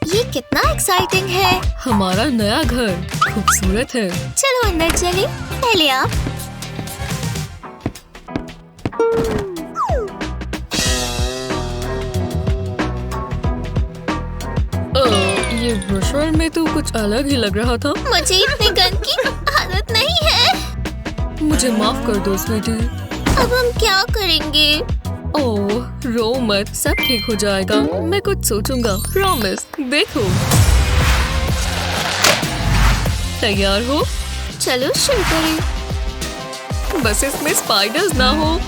ये कितना एक्साइटिंग है। हमारा नया घर खूबसूरत है। चलो अंदर चले। पहले आप। ये ब्रोशर में तो कुछ अलग ही लग रहा था। मुझे इतने गंद की आदत नहीं है। मुझे माफ कर दो स्वीटी। अब हम क्या करेंगे? ओह, रो मत, सब ठीक हो जाएगा। मैं कुछ सोचूंगा, प्रॉमिस। देखो, तैयार हो? चलो शुरू करें। बस इसमें स्पाइडर्स ना हो।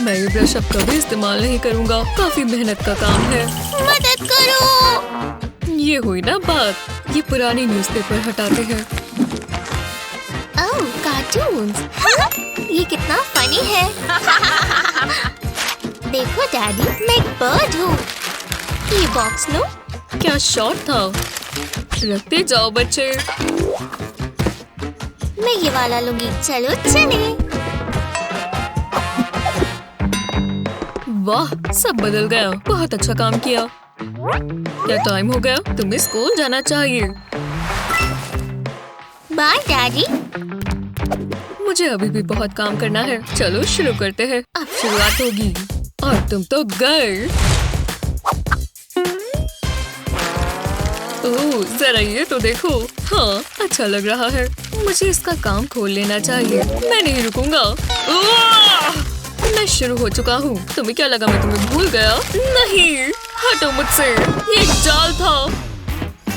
मैं ये ब्रश अब कभी इस्तेमाल नहीं करूंगा। काफी मेहनत का काम है। मदद करो। ये हुई ना बात। ये पुरानी न्यूज़पेपर हटाते हैं। ओह, कार्टून्स। ये कितना फनी है। देखो डैडी, मैं एक बर्ड हूँ। ये बॉक्स लो। क्या शॉट था। रखते जाओ बच्चे। मैं ये वाला लूंगी। चलो चले। वाह, सब बदल गया। बहुत अच्छा काम किया। क्या टाइम हो गया? तुम्हें स्कूल जाना चाहिए। Bye daddy. मुझे अभी भी बहुत काम करना है। चलो शुरू करते हैं। अब शुरुआत होगी। और तुम तो गए। ओह, जरा ये तो देखो। हाँ, अच्छा लग रहा है। मुझे इसका काम खोल लेना चाहिए। मैं नहीं रुकूंगा। मैं शुरू हो चुका हूँ। तुम्हें क्या लगा मैं तुम्हें भूल गया? नहीं, हटो मुझसे। ये एक जाल था।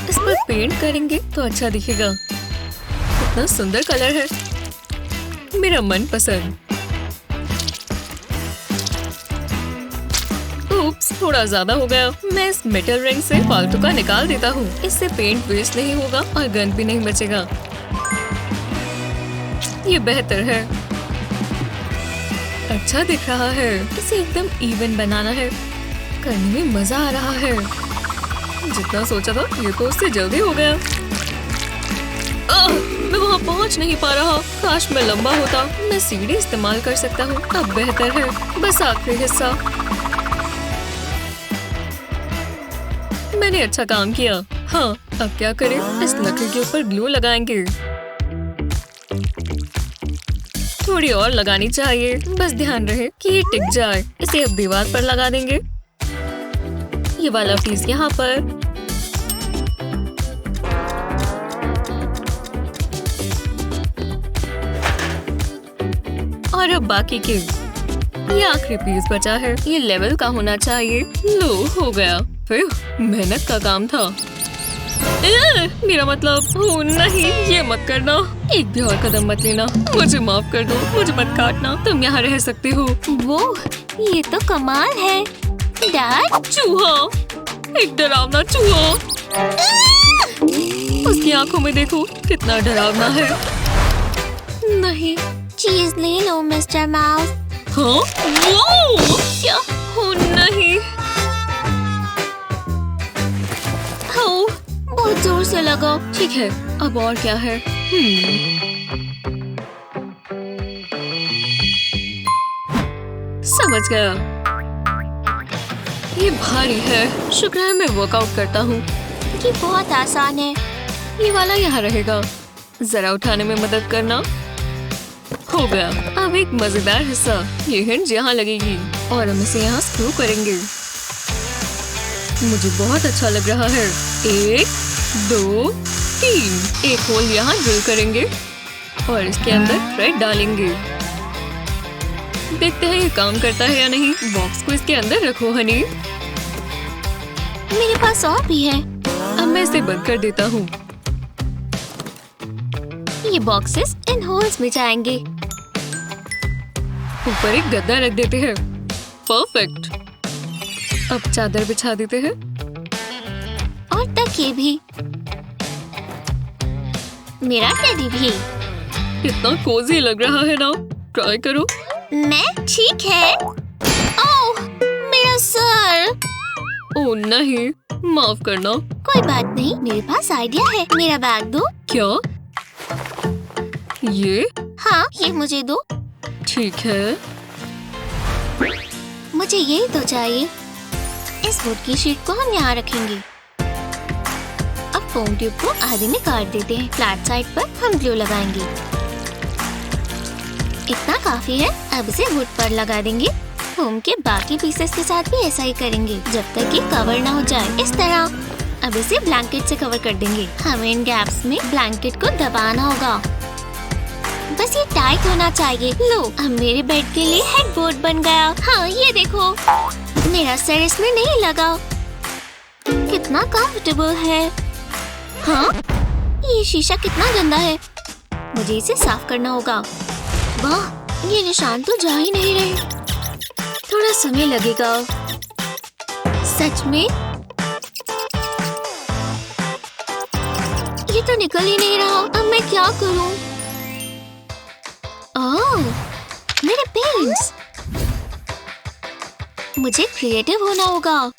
इस पर पेंट करेंगे तो अच्छा दिखेगा। कितना सुंदर कलर है। मेरा मनपसंद। उप्स, थोड़ा ज्यादा हो गया। मैं इस मेटल रिंग से फालतू का निकाल देता हूँ। इससे पेंट वेस्ट नहीं होगा और गंद भी नहीं बचेगा। ये बेहतर है। अच्छा दिख रहा है। इसे एकदम इवन बनाना है। करने में मजा आ रहा है। जितना सोचा था ये तो उससे जल्दी हो गया। मैं वहाँ पहुँच नहीं पा रहा। काश मैं लंबा होता। मैं सीढ़ी इस्तेमाल कर सकता हूँ। अब बेहतर है। बस आखिरी हिस्सा। मैंने अच्छा काम किया। हाँ, अब क्या करें? इस लकड़ी के ऊपर ग्लू लगाएंगे। थोड़ी और लगानी चाहिए। बस ध्यान रहे कि ये टिक जाए। इसे अब दीवार पर लगा देंगे। ये वाला पीस यहाँ पर। और अब बाकी के। ये आखिरी पीस बचा है। ये लेवल का होना चाहिए। लो, हो गया। फिर मेहनत का काम था। मेरा मतलब, ओह नहीं, ये मत करना। एक भी और कदम मत लेना। मुझे माफ कर दो। मुझे मत काटना। तुम यहाँ रह सकते हो। वो, ये तो कमाल है। डैड, चूहा, एक डरावना चूहा। उसकी आंखों में देखो, कितना डरावना है। नहीं। चीज ले लो मिस्टर माउस। हाँ? वो क्या? ओह नहीं। बहुत जोर से लगा। ठीक है, अब और क्या है? समझ गया। ये भारी है। शुक्र है मैं वर्कआउट करता हूँ। ये बहुत आसान है। ये वाला यहाँ रहेगा। जरा उठाने में मदद करना। हो गया। अब एक मजेदार हिस्सा। ये हिंज यहाँ लगेगी और हम इसे यहाँ स्क्रू करेंगे। मुझे बहुत अच्छा लग रहा है। 1 2 3। एक होल यहाँ ड्रिल करेंगे और इसके अंदर थ्रेड डालेंगे। देखते हैं ये काम करता है या नहीं। बॉक्स को इसके अंदर रखो हनी। मेरे पास और भी है। अब मैं इसे बंद कर देता हूँ। ये बॉक्सेस इन होल्स में जाएंगे। ऊपर एक गद्दा रख देते हैं। परफेक्ट। अब चादर बिछा देते हैं और तकिए भी। मेरा टेडी भी। कितना कोजी लग रहा है ना। ट्राई करो। मैं ठीक है। ओह, मेरा सर। ओह नहीं, माफ करना। कोई बात नहीं, मेरे पास आइडिया है। मेरा बैग दो। क्या? ये? हाँ, ये मुझे दो। ठीक है। मुझे यही तो चाहिए। इस वुड की शीट को हम यहाँ रखेंगे। अब फोम ट्यूब को आधे में काट देते हैं। फ्लैट साइड पर हम ग्लू लगाएंगे। इतना काफी है। अब इसे वुड पर लगा देंगे। फोम के बाकी पीसेस के साथ भी ऐसा ही करेंगे जब तक ये कवर ना हो जाए। इस तरह। अब इसे ब्लैंकेट से कवर कर देंगे। हमें इन गैप्स में ब्लैंकेट को दबाना होगा। बस ये टाइट होना चाहिए। लो, अब मेरे बेड के लिए हेडबोर्ड बन गया। हाँ, ये देखो, मेरा सर इसमें नहीं लगा। कितना कंफर्टेबल है। हाँ, ये शीशा कितना गंदा है। मुझे इसे साफ करना होगा। वाह, ये निशान तो जा ही नहीं रहे। थोड़ा समय लगेगा। सच में? ये तो निकल ही नहीं रहा। अब मैं क्या करूं? ओह, मेरे पेरेंट्स। मुझे क्रिएटिव होना होगा।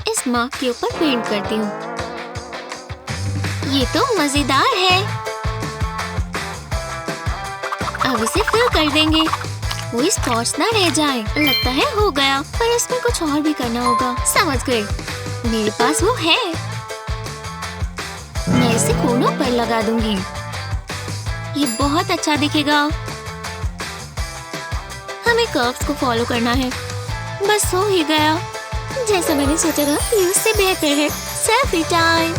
इस मार्क के ऊपर पेंट करती हूँ। ये तो मजेदार है। अब इसे फिल कर देंगे। कोई स्पॉट्स ना रह जाए। लगता है हो गया, पर इसमें कुछ और भी करना होगा। समझ गए, मेरे पास वो है। मैं इसे कोनों पर लगा दूंगी। ये बहुत अच्छा दिखेगा। हमें कर्व्स को फॉलो करना है। बस हो ही गया। जैसा मैंने सोचा था, ये उससे बेहतर है। Selfie time.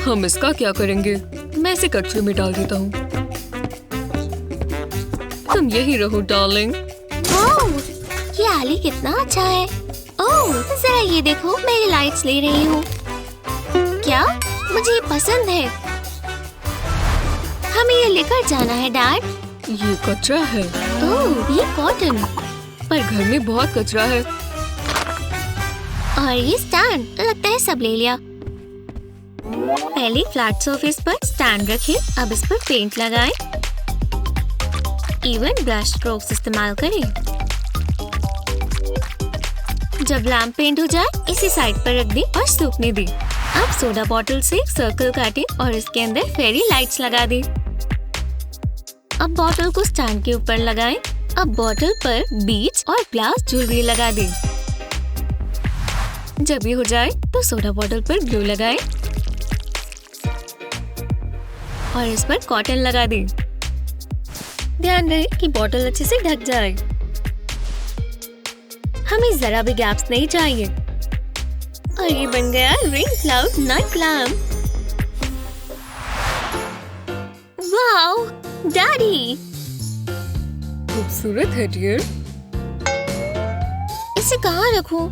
हम इसका क्या करेंगे? मैं इसे कचरे में डाल देता हूँ। तुम यही रहो डार्लिंग। ओह, ये आली कितना अच्छा है। ओह, जरा ये देखो, मेरी लाइट्स ले रही हूँ। क्या? मुझे ये पसंद है। हमें ये लेकर जाना है डैड। ये कचरा है। ओह, ये कॉटन। पर घर में बहुत कचरा है। और ये स्टैंड, लगता है सब ले लिया। पहले फ्लैट सरफेस पर स्टैंड रखें। अब इस पर पेंट लगाएं। इवन ब्रश स्ट्रोक्स इस्तेमाल करें। जब लैम्प पेंट हो जाए, इसे साइड पर रख दें और सूखने दें। अब सोडा बॉटल से एक सर्कल काटें और इसके अंदर फेरी लाइट्स लगा दें। अब बॉटल को स्टैंड के ऊपर लगाएं। अब बॉटल पर बीड्स और ग्लास ज्वेलरी लगा दें। जब ये हो जाए तो सोडा बॉटल पर ग्लू लगाएं और इस पर कॉटन लगा दें। ध्यान रहे कि बॉटल अच्छे से ढक जाए। हमें जरा भी गैप्स नहीं चाहिए। और ये बन गया ring cloud night lamp. Wow, daddy, खूबसूरत है डियर। इसे कहाँ रखूं?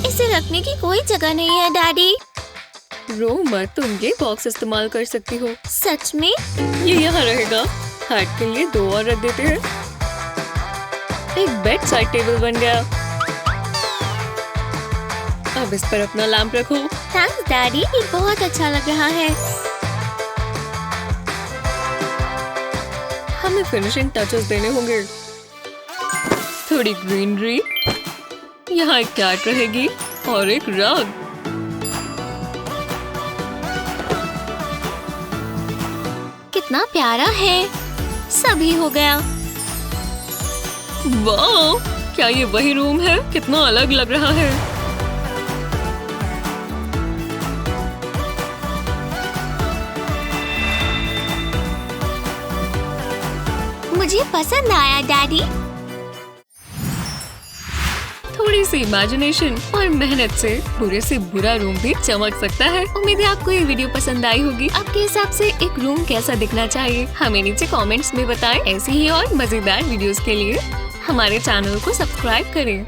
इसे रखने की कोई जगह नहीं है डैडी। रो मत, तुम ये बॉक्स इस्तेमाल कर सकती हो। सच में? ये यहाँ रहेगा। हाइट के लिए 2 और रख देते हैं। एक बेड साइड टेबल बन गया। अब इस पर अपना लैंप रखो। थैंक्स डैडी, ये बहुत अच्छा लग रहा है। हमें फिनिशिंग टचेस देने होंगे। थोड़ी ग्रीनरी। यहाँ एक कैट रहेगी और एक रग। कितना प्यारा है। सभी हो गया। वाह, क्या ये वही रूम है? कितना अलग लग रहा है। मुझे पसंद आया डैडी। थोड़ी सी इमेजिनेशन और मेहनत से बुरे से बुरा रूम भी चमक सकता है। उम्मीद है आपको ये वीडियो पसंद आई होगी। आपके हिसाब से एक रूम कैसा दिखना चाहिए, हमें नीचे कमेंट्स में बताएं। ऐसी ही और मजेदार वीडियोस के लिए हमारे चैनल को सब्सक्राइब करें।